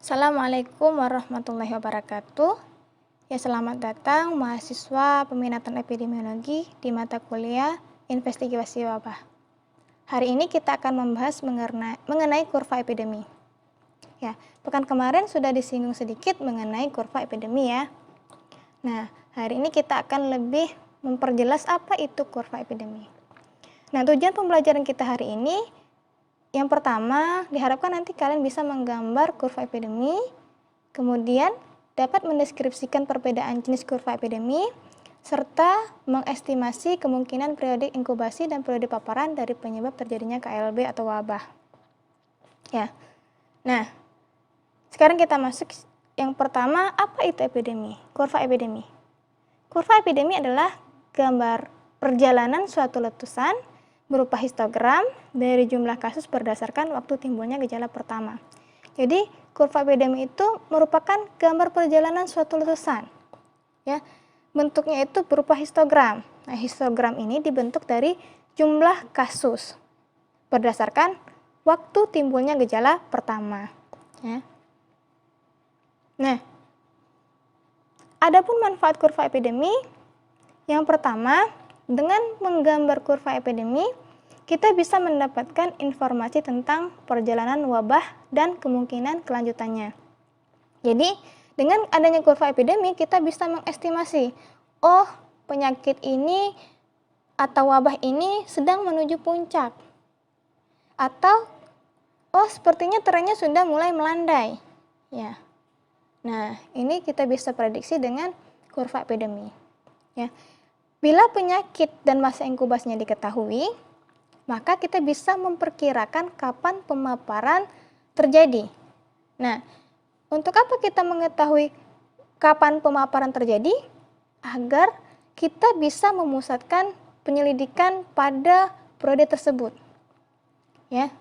Assalamualaikum warahmatullahi wabarakatuh. Ya, selamat datang mahasiswa peminatan epidemiologi di mata kuliah investigasi wabah. Hari ini kita akan membahas mengenai kurva epidemi. Ya, pekan kemarin sudah disinggung sedikit mengenai kurva epidemi ya. Nah, hari ini kita akan lebih memperjelas apa itu kurva epidemi. Nah, tujuan pembelajaran kita hari ini yang pertama, diharapkan nanti kalian bisa menggambar kurva epidemi, kemudian dapat mendeskripsikan perbedaan jenis kurva epidemi, serta mengestimasi kemungkinan periode inkubasi dan periode paparan dari penyebab terjadinya KLB atau wabah. Ya. Nah, sekarang kita masuk yang pertama, apa itu epidemi? Kurva epidemi. Kurva epidemi adalah gambar perjalanan suatu letusan berupa histogram dari jumlah kasus berdasarkan waktu timbulnya gejala pertama. Jadi, kurva epidemi itu merupakan gambar perjalanan suatu letusan. Ya, bentuknya itu berupa histogram. Nah, histogram ini dibentuk dari jumlah kasus berdasarkan waktu timbulnya gejala pertama. Ya. Nah, adapun manfaat kurva epidemi, yang pertama, dengan menggambar kurva epidemi, kita bisa mendapatkan informasi tentang perjalanan wabah dan kemungkinan kelanjutannya. Jadi, dengan adanya kurva epidemi, kita bisa mengestimasi, oh, penyakit ini atau wabah ini sedang menuju puncak. Atau, oh, sepertinya trennya sudah mulai melandai. Ya. Nah, ini kita bisa prediksi dengan kurva epidemi. Ya. Bila penyakit dan masa inkubasinya diketahui, maka kita bisa memperkirakan kapan pemaparan terjadi. Nah, untuk apa kita mengetahui kapan pemaparan terjadi? Agar kita bisa memusatkan penyelidikan pada periode tersebut. Ya.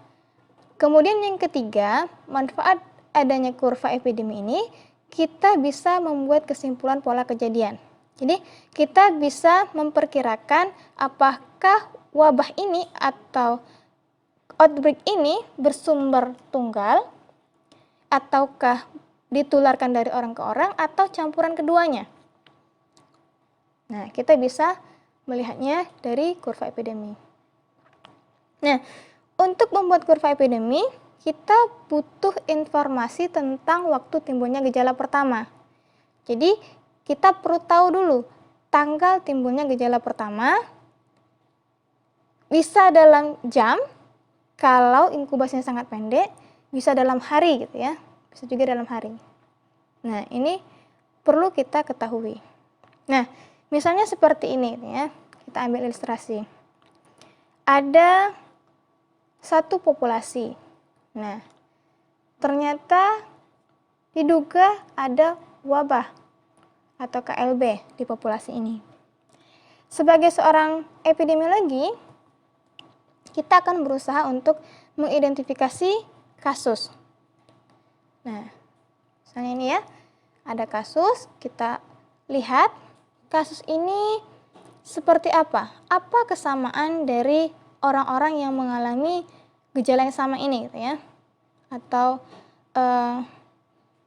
Kemudian yang ketiga, manfaat adanya kurva epidemi ini, kita bisa membuat kesimpulan pola kejadian. Jadi, kita bisa memperkirakan apakah wabah ini atau outbreak ini bersumber tunggal, ataukah ditularkan dari orang ke orang, atau campuran keduanya. Nah, kita bisa melihatnya dari kurva epidemi. Nah, untuk membuat kurva epidemi, kita butuh informasi tentang waktu timbulnya gejala pertama. Jadi, kita perlu tahu dulu tanggal timbulnya gejala pertama, bisa dalam jam, kalau inkubasinya sangat pendek, bisa dalam hari gitu ya, bisa juga dalam hari. Nah, ini perlu kita ketahui. Nah, misalnya seperti ini ya, kita ambil ilustrasi. Ada satu populasi. Nah, ternyata diduga ada wabah atau KLB di populasi ini. Sebagai seorang epidemiologi, kita akan berusaha untuk mengidentifikasi kasus. Nah, misalnya ini ya, ada kasus, kita lihat kasus ini seperti apa? Apa kesamaan dari orang-orang yang mengalami gejala yang sama ini gitu ya? Atau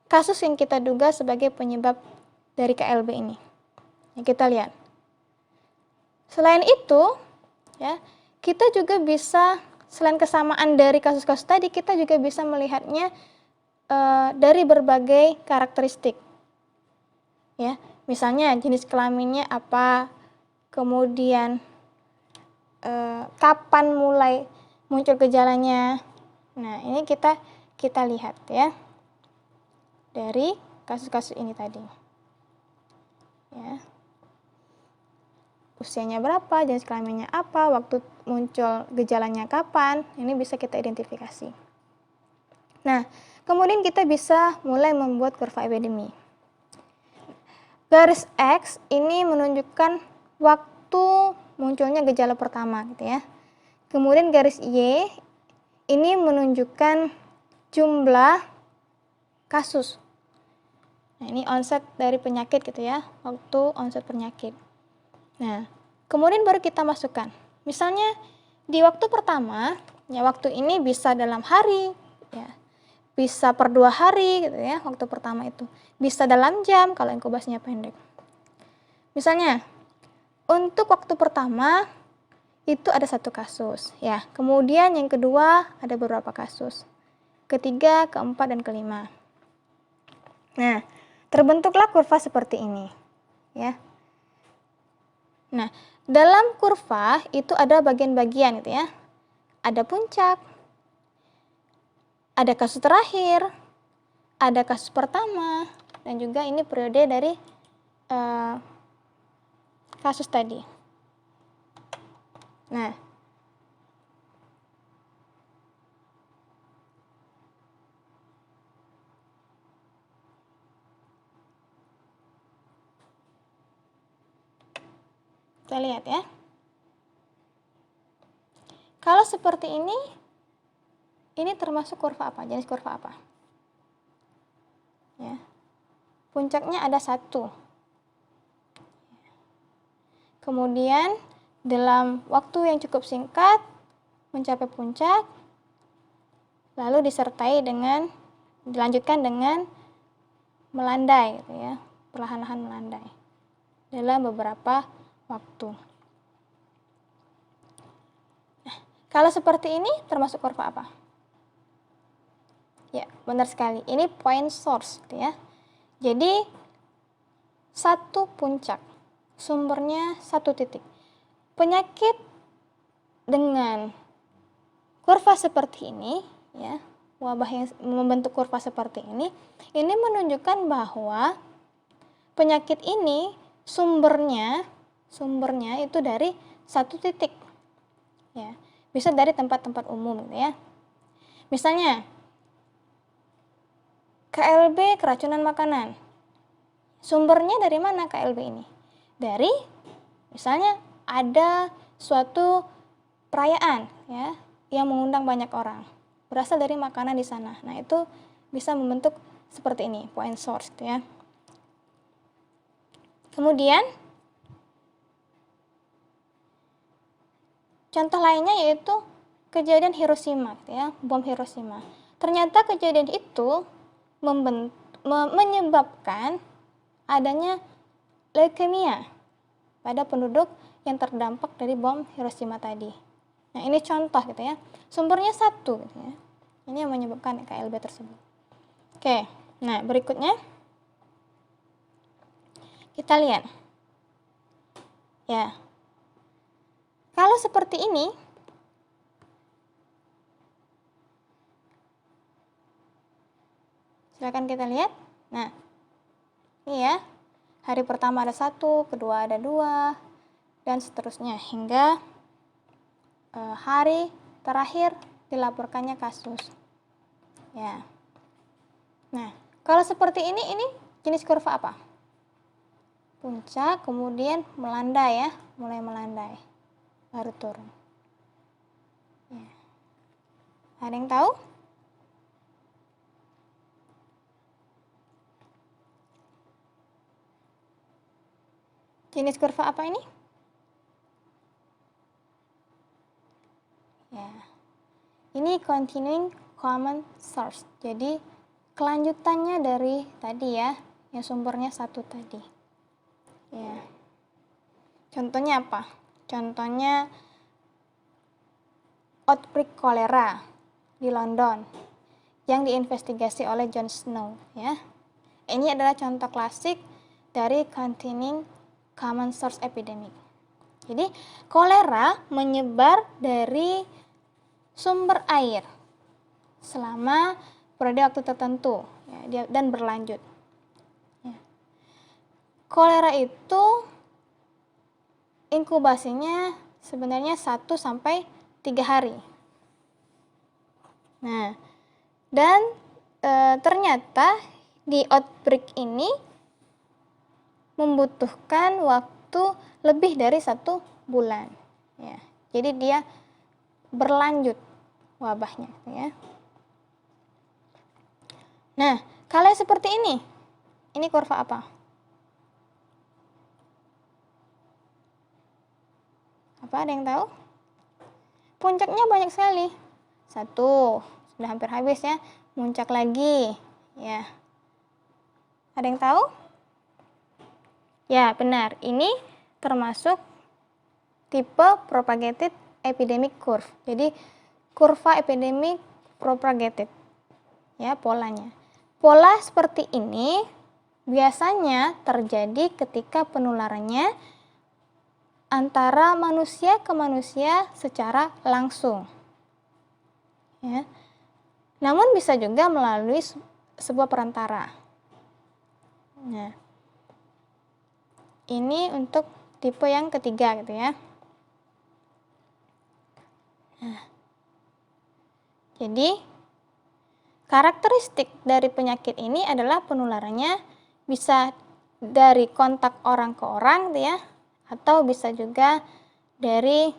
kasus yang kita duga sebagai penyebab dari KLB ini. Ya, kita lihat. Selain itu, ya, kita juga bisa, selain kesamaan dari kasus-kasus tadi, kita juga bisa melihatnya dari berbagai karakteristik. Ya, misalnya jenis kelaminnya apa, kemudian kapan mulai muncul gejalanya. Nah, ini kita lihat ya dari kasus-kasus ini tadi. Ya. Usianya berapa, jenis kelaminnya apa, waktu muncul gejalanya kapan, ini bisa kita identifikasi. Nah, kemudian kita bisa mulai membuat kurva epidemi. Garis X ini menunjukkan waktu munculnya gejala pertama gitu ya. Kemudian garis Y ini menunjukkan jumlah kasus. Nah, ini onset dari penyakit gitu ya, waktu onset penyakit. Nah, kemudian baru kita masukkan. Misalnya di waktu pertama, ya waktu ini bisa dalam hari, ya. bisa per 2 hari gitu ya, waktu pertama itu. Bisa dalam jam kalau inkubasinya pendek. Misalnya, untuk waktu pertama itu ada 1 kasus ya. Kemudian yang kedua ada beberapa kasus. Ketiga, keempat, dan kelima. Nah, terbentuklah kurva seperti ini ya. Nah, dalam kurva itu ada bagian-bagian gitu ya. Ada puncak, ada kasus terakhir, ada kasus pertama, dan juga ini periode dari kasus tadi. Nah, kita lihat ya. Kalau seperti ini termasuk kurva apa? Jenis kurva apa? Ya. Puncaknya ada 1. Kemudian dalam waktu yang cukup singkat mencapai puncak, lalu dilanjutkan dengan melandai gitu ya, perlahan-lahan melandai dalam beberapa waktu. Nah, kalau seperti ini termasuk kurva apa? Ya, benar sekali. Ini point source gitu ya. Jadi 1 puncak, sumbernya 1 titik. Penyakit dengan kurva seperti ini ya, wabah yang membentuk kurva seperti ini menunjukkan bahwa penyakit ini sumbernya itu dari 1 titik ya. Bisa dari tempat-tempat umum gitu ya. Misalnya KLB, keracunan makanan. Sumbernya dari mana KLB ini? Dari misalnya ada suatu perayaan ya yang mengundang banyak orang. Berasal dari makanan di sana. Nah, itu bisa membentuk seperti ini, point source gitu ya. Kemudian contoh lainnya yaitu kejadian Hiroshima gitu ya, bom Hiroshima. Ternyata kejadian itu menyebabkan adanya leukemia pada penduduk yang terdampak dari bom Hiroshima tadi. Nah, ini contoh gitu ya. Sumbernya 1 gitu ya. Ini yang menyebabkan KLB tersebut. Oke, nah berikutnya kita lihat. Ya. Kalau seperti ini, silakan kita lihat. Nah, ini ya. Hari pertama ada 1, kedua ada 2, dan seterusnya hingga hari terakhir dilaporkannya kasus. Ya. Nah, kalau seperti ini jenis kurva apa? Puncak, kemudian melandai ya, mulai melandai, baru turun. Ya. Ada yang tahu? Jenis kurva apa ini? Ya. Ini continuing common source. Jadi kelanjutannya dari tadi ya, yang sumbernya 1 tadi. Ya. Contohnya apa? Contohnya outbreak kolera di London yang diinvestigasi oleh John Snow ya. Ini adalah contoh klasik dari continuing common source epidemic. Jadi kolera menyebar dari sumber air selama periode waktu tertentu ya, dan berlanjut. Ya. Kolera itu inkubasinya sebenarnya 1 sampai 3 hari. Nah, dan ternyata di outbreak ini membutuhkan waktu lebih dari 1 bulan. Ya, jadi dia berlanjut wabahnya. Ya. Nah, kalau seperti ini kurva apa? Apa ada yang tahu? Puncaknya banyak sekali. 1, sudah hampir habis ya, muncak lagi. Ya. Ada yang tahu? Ya, benar. Ini termasuk tipe propagated epidemic curve. Jadi kurva epidemic propagated. Ya, polanya. Pola seperti ini biasanya terjadi ketika penularannya antara manusia ke manusia secara langsung. Ya. Namun bisa juga melalui sebuah perantara. Nah, ini untuk tipe yang ketiga gitu ya. Nah, jadi karakteristik dari penyakit ini adalah penularannya bisa dari kontak orang ke orang gitu ya, atau bisa juga dari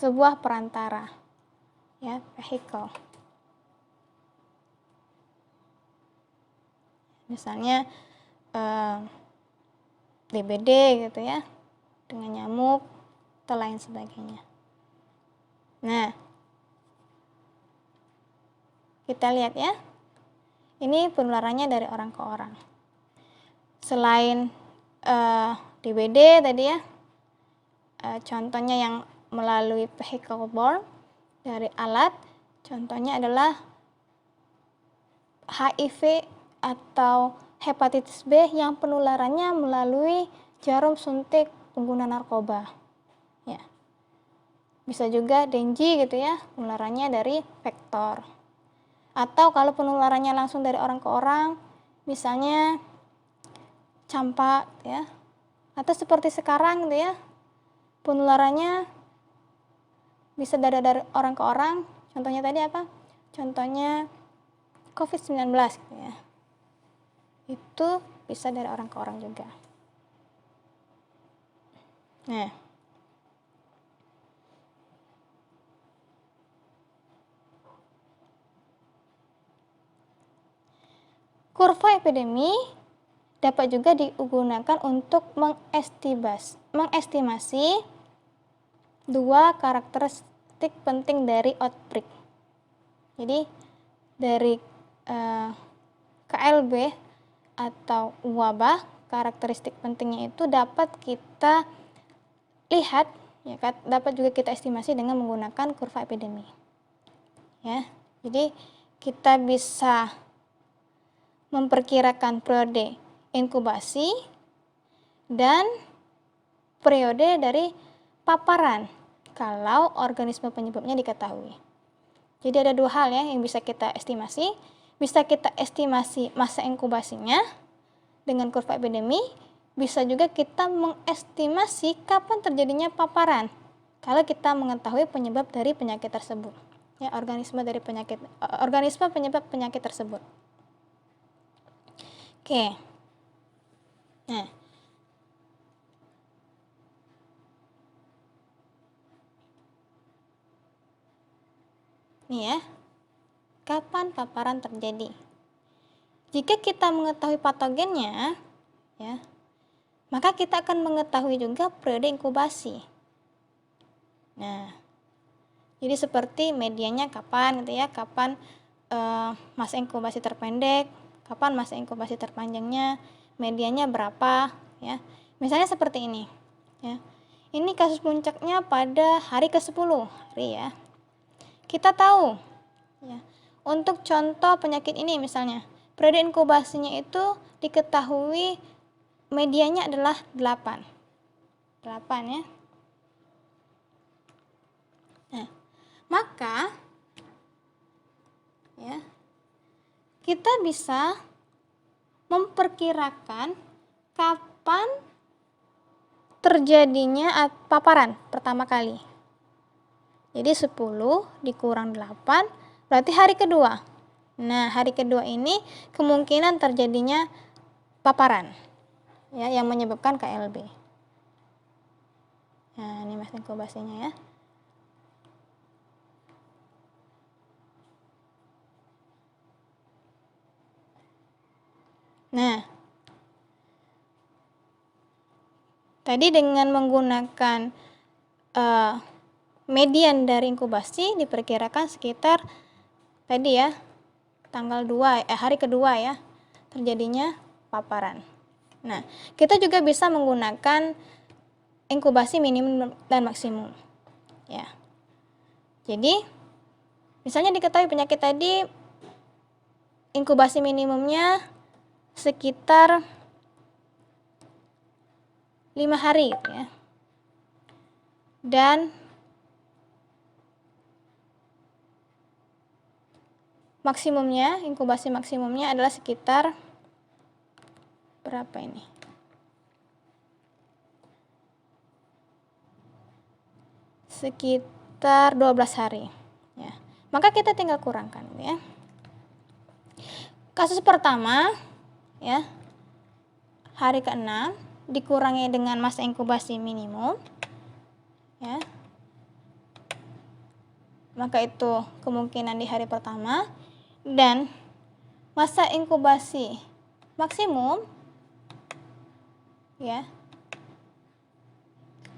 sebuah perantara ya, vehicle. Misalnya DBD gitu ya, dengan nyamuk atau lain sebagainya. Nah, kita lihat ya, ini penularannya dari orang ke orang. Selain DBD tadi ya, contohnya yang melalui vehicle borne dari alat, contohnya adalah HIV atau hepatitis B yang penularannya melalui jarum suntik pengguna narkoba. Ya. Bisa juga Dengue gitu ya, penularannya dari vektor. Atau kalau penularannya langsung dari orang ke orang, misalnya campak ya. Atau seperti sekarang gitu ya, penularannya bisa dari orang ke orang. Contohnya tadi apa? Contohnya COVID-19 gitu ya. Itu bisa dari orang ke orang juga. Nah, kurva epidemi dapat juga digunakan untuk mengestimasi dua karakteristik penting dari outbreak. Jadi dari KLB atau wabah, karakteristik pentingnya itu dapat kita lihat ya, dapat juga kita estimasi dengan menggunakan kurva epidemi. Ya. Jadi kita bisa memperkirakan periode inkubasi dan periode dari paparan kalau organisme penyebabnya diketahui. Jadi ada dua hal ya yang bisa kita estimasi. Bisa kita estimasi masa inkubasinya dengan kurva epidemi, bisa juga kita mengestimasi kapan terjadinya paparan kalau kita mengetahui penyebab dari penyakit tersebut. Ya, organisme penyebab penyakit tersebut. Oke. Nah, ini ya, kapan paparan terjadi? Jika kita mengetahui patogennya, ya, maka kita akan mengetahui juga periode inkubasi. Nah, jadi seperti medianya kapan gitu ya, kapan masa inkubasi terpendek, kapan masa inkubasi terpanjangnya, medianya berapa, ya. Misalnya seperti ini, ya. Ini kasus puncaknya pada hari ke-10, hari ya. Kita tahu, ya, untuk contoh penyakit ini misalnya, periode inkubasinya itu diketahui medianya adalah 8 ya. Nah, maka ya, kita bisa memperkirakan kapan terjadinya paparan pertama kali. Jadi 10 dikurang 8 berarti hari kedua. Nah, hari kedua ini kemungkinan terjadinya paparan ya yang menyebabkan KLB. Nah, ini masa inkubasinya ya. Nah, tadi dengan menggunakan median dari inkubasi diperkirakan sekitar tadi ya, tanggal 2, hari kedua ya, terjadinya paparan. Nah, kita juga bisa menggunakan inkubasi minimum dan maksimum. Ya. Jadi, misalnya diketahui penyakit tadi inkubasi minimumnya sekitar 5 hari gitu ya. Dan maksimumnya, inkubasi maksimumnya adalah sekitar berapa ini? Sekitar 12 hari. Ya. Maka kita tinggal kurangkan ya. Kasus pertama ya, hari ke-6 dikurangi dengan masa inkubasi minimum ya. Maka itu kemungkinan di hari pertama, dan masa inkubasi maksimum ya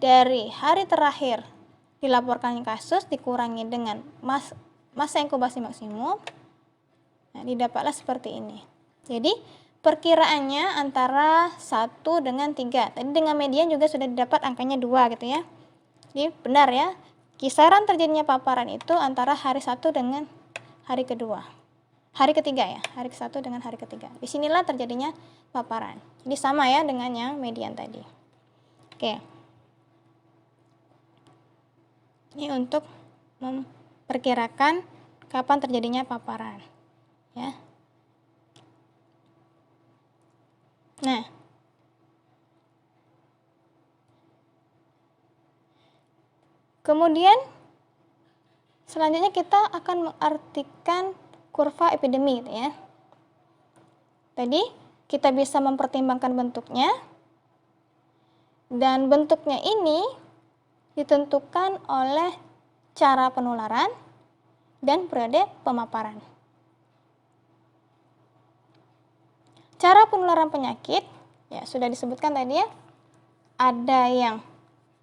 dari hari terakhir dilaporkan kasus dikurangi dengan masa inkubasi maksimum. Nah, didapatlah seperti ini. Jadi perkiraannya antara 1 dengan 3. Tadi dengan median juga sudah didapat angkanya 2 gitu ya. Jadi benar ya, kisaran terjadinya paparan itu antara hari 1 dengan hari kedua. Hari ketiga ya, hari ke-1 dengan hari ketiga. Disinilah terjadinya paparan. Jadi sama ya dengan yang median tadi. Oke. Ini untuk memperkirakan kapan terjadinya paparan. Ya. Nah, kemudian selanjutnya kita akan mengartikan kurva epidemi gitu ya. Tadi kita bisa mempertimbangkan bentuknya, dan bentuknya ini ditentukan oleh cara penularan dan periode pemaparan. Cara penularan penyakit ya sudah disebutkan tadi ya. Ada yang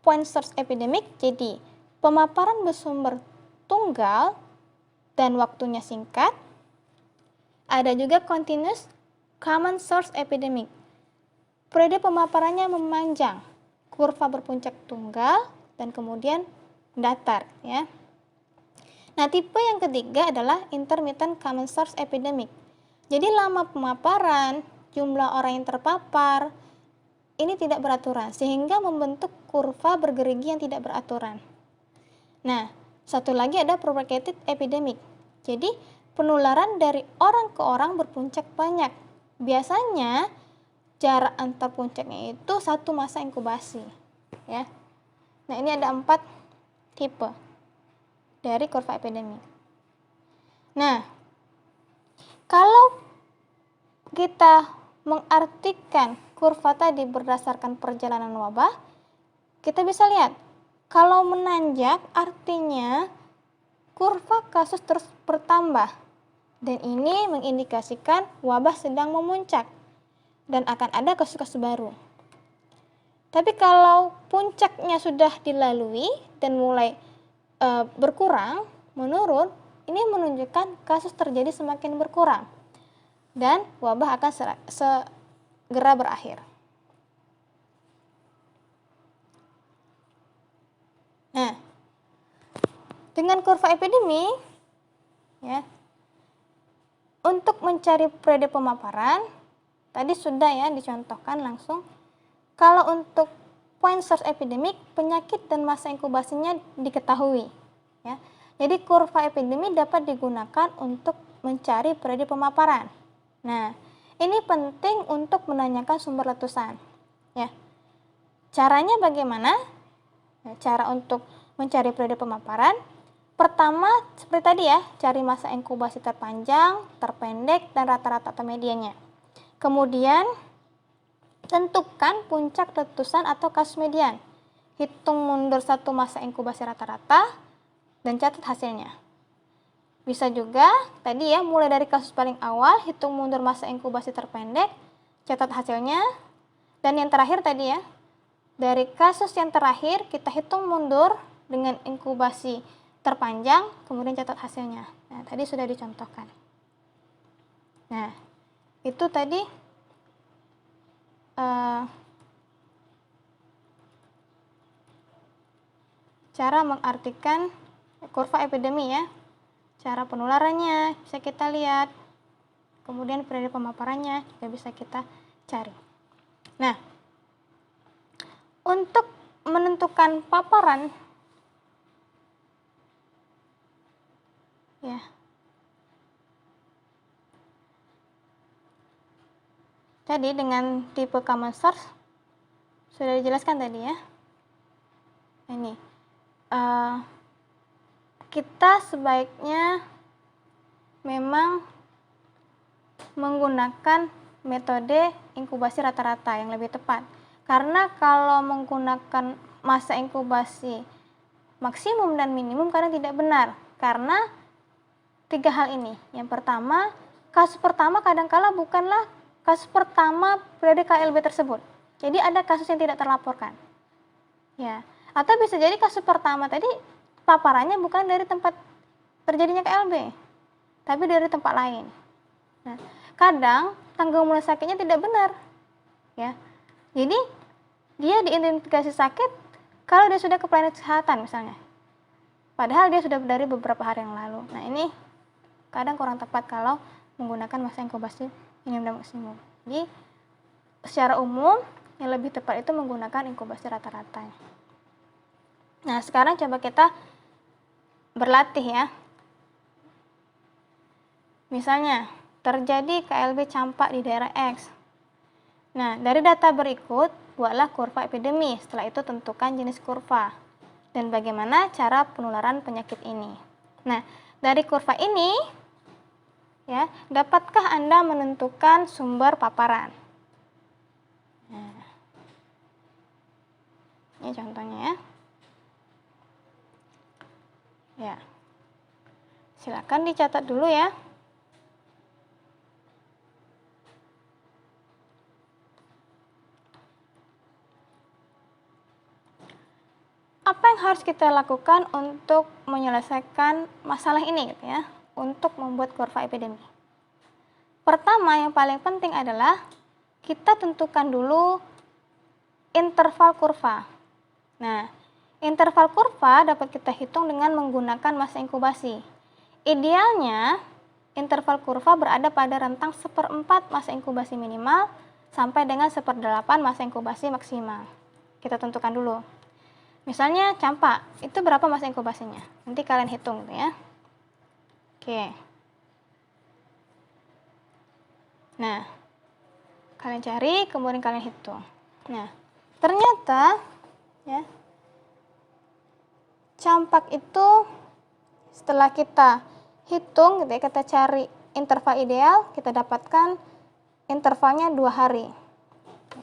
point source epidemic, jadi pemaparan bersumber tunggal dan waktunya singkat. Ada juga continuous common source epidemic. Periode pemaparannya memanjang, kurva berpuncak tunggal dan kemudian datar ya. Nah, tipe yang ketiga adalah intermittent common source epidemic. Jadi lama pemaparan, jumlah orang yang terpapar ini tidak beraturan sehingga membentuk kurva bergerigi yang tidak beraturan. Nah, satu lagi ada propagated epidemic. Jadi penularan dari orang ke orang berpuncak banyak. Biasanya jarak antar puncaknya itu 1 masa inkubasi ya. Nah, ini ada 4 tipe dari kurva epidemi. Nah, kalau kita mengartikan kurva tadi berdasarkan perjalanan wabah, kita bisa lihat kalau menanjak artinya kurva kasus terus bertambah, dan ini mengindikasikan wabah sedang memuncak dan akan ada kasus-kasus baru. Tapi kalau puncaknya sudah dilalui dan mulai berkurang, menurun, ini menunjukkan kasus terjadi semakin berkurang dan wabah akan segera berakhir. Nah, dengan kurva epidemi ya, untuk mencari periode pemaparan tadi sudah ya dicontohkan langsung. Kalau untuk point source epidemic, penyakit dan masa inkubasinya diketahui ya. Jadi kurva epidemi dapat digunakan untuk mencari periode pemaparan. Nah, ini penting untuk menanyakan sumber letusan ya. Caranya bagaimana? Nah, cara untuk mencari periode pemaparan, pertama seperti tadi ya, cari masa inkubasi terpanjang, terpendek, dan rata-rata atau mediannya. Kemudian tentukan puncak letusan atau kasus median. Hitung mundur 1 masa inkubasi rata-rata dan catat hasilnya. Bisa juga tadi ya, mulai dari kasus paling awal, hitung mundur masa inkubasi terpendek, catat hasilnya. Dan yang terakhir tadi ya, dari kasus yang terakhir kita hitung mundur dengan inkubasi terpanjang, kemudian catat hasilnya. Nah, tadi sudah dicontohkan. Nah, itu tadi cara mengartikan kurva epidemi ya. Cara penularannya bisa kita lihat, kemudian periode pemaparannya juga bisa kita cari. Nah, untuk menentukan paparan ya, jadi dengan tipe common source sudah dijelaskan tadi ya. Ini kita sebaiknya memang menggunakan metode inkubasi rata-rata yang lebih tepat. Karena kalau menggunakan masa inkubasi maksimum dan minimum kadang tidak benar. Karena 3 hal ini. Yang pertama, kasus pertama kadangkala bukanlah kasus pertama periode KLB tersebut. Jadi ada kasus yang tidak terlaporkan. Ya, atau bisa jadi kasus pertama tadi paparannya bukan dari tempat terjadinya KLB, tapi dari tempat lain. Nah, kadang tanggal mulai sakitnya tidak benar. Ya. Jadi dia diidentifikasi sakit kalau dia sudah ke pelayanan kesehatan misalnya. Padahal dia sudah dari beberapa hari yang lalu. Nah, ini kadang kurang tepat kalau menggunakan masa inkubasi minimum dan maksimum. Jadi secara umum yang lebih tepat itu menggunakan inkubasi rata-rata. Nah, sekarang coba kita berlatih ya. Misalnya, terjadi KLB campak di daerah X. Nah, dari data berikut, buatlah kurva epidemi. Setelah itu tentukan jenis kurva dan bagaimana cara penularan penyakit ini. Nah, dari kurva ini, ya, dapatkah Anda menentukan sumber paparan? Nah, ini contohnya ya. Ya, silakan dicatat dulu ya. Apa yang harus kita lakukan untuk menyelesaikan masalah ini gitu ya, untuk membuat kurva epidemi? Pertama, yang paling penting adalah kita tentukan dulu interval kurva. Nah, interval kurva dapat kita hitung dengan menggunakan masa inkubasi. Idealnya, interval kurva berada pada rentang 1/4 masa inkubasi minimal sampai dengan 1/8 masa inkubasi maksimal. Kita tentukan dulu. Misalnya campak, itu berapa masa inkubasinya? Nanti kalian hitung gitu ya. Oke. Nah, kalian cari, kemudian kalian hitung. Nah, ternyata ya, campak itu setelah kita hitung gitu ya, kita cari interval ideal, kita dapatkan intervalnya 2 hari.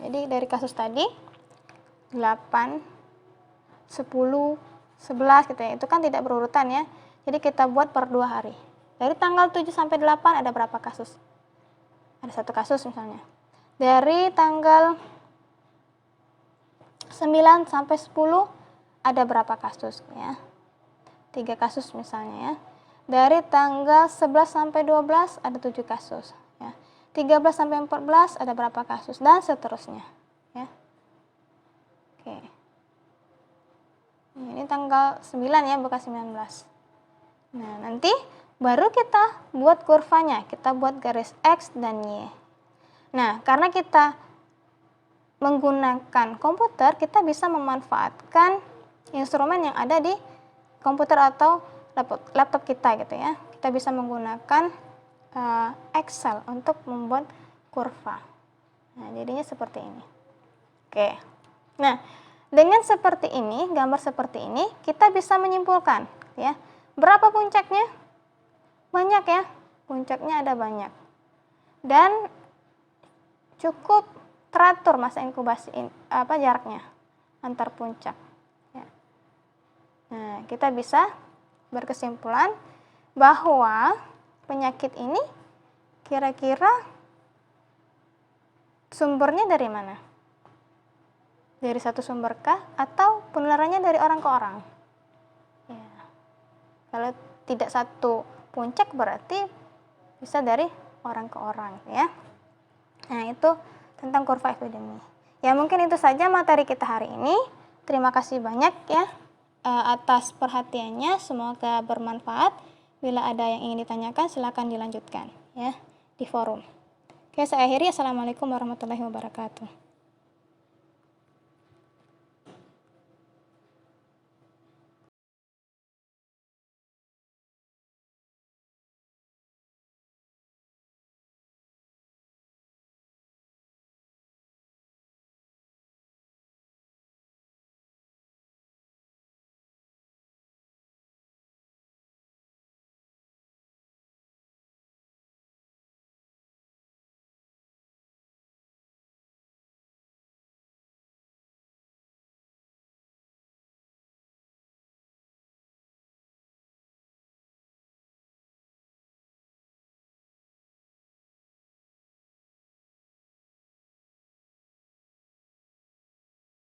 Jadi dari kasus tadi 8, 10, 11 gitu ya, itu kan tidak berurutan ya. Jadi kita buat per 2 hari. Dari tanggal 7 sampai 8 ada berapa kasus? Ada 1 kasus misalnya. Dari tanggal 9 sampai 10 ada berapa kasus ya? 3 kasus misalnya ya. Dari tanggal 11 sampai 12 ada 7 kasus ya. 13 sampai 14 ada berapa kasus dan seterusnya ya. Oke. Ini tanggal 9 ya, bukan 19. Nah, nanti baru kita buat kurvanya. Kita buat garis X dan Y. Nah, karena kita menggunakan komputer, kita bisa memanfaatkan instrumen yang ada di komputer atau laptop kita gitu ya. Kita bisa menggunakan Excel untuk membuat kurva. Nah, jadinya seperti ini. Oke. Nah, dengan seperti ini, gambar seperti ini, kita bisa menyimpulkan ya. Berapa puncaknya? Banyak ya. Puncaknya ada banyak. Dan cukup teratur masa inkubasi jaraknya antar puncak ya. Nah, kita bisa berkesimpulan bahwa penyakit ini kira-kira sumbernya dari mana? Dari satu sumber kah atau penularannya dari orang ke orang? Ya. Kalau tidak satu puncak berarti bisa dari orang ke orang ya. Nah, itu tentang kurva epidemi. Ya, mungkin itu saja materi kita hari ini. Terima kasih banyak ya atas perhatiannya, semoga bermanfaat. Bila ada yang ingin ditanyakan silakan dilanjutkan ya di forum. Oke, saya akhiri. Assalamualaikum warahmatullahi wabarakatuh.